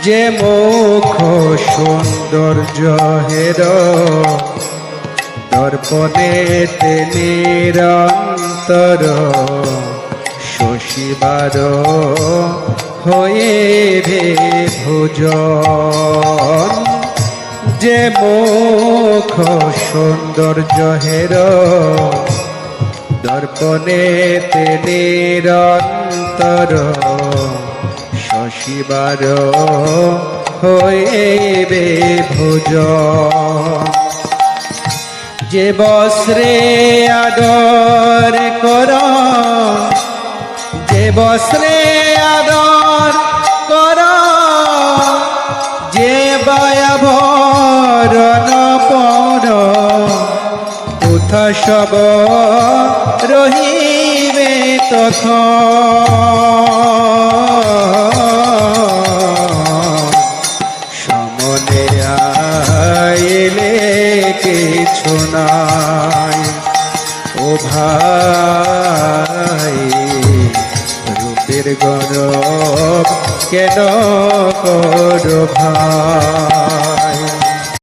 যে মুখ সৌন্দর্য হের দর্পণেতে নিরন্তর শশীবার হয়ে ভোজন। যে মুখ সৌন্দর্য হের দর্পণেতে নিরন্তর শশীবার হইবে ভোজন। যে বস্ত্রে আদর কর, যে বস্ত্রে আদর কর, যে বায়াভরণ পর, উথা সব রহিবে তথা। সমনে আইলে কিছু নাই ও ভাই, রূপের গরব কেন কর ভাই।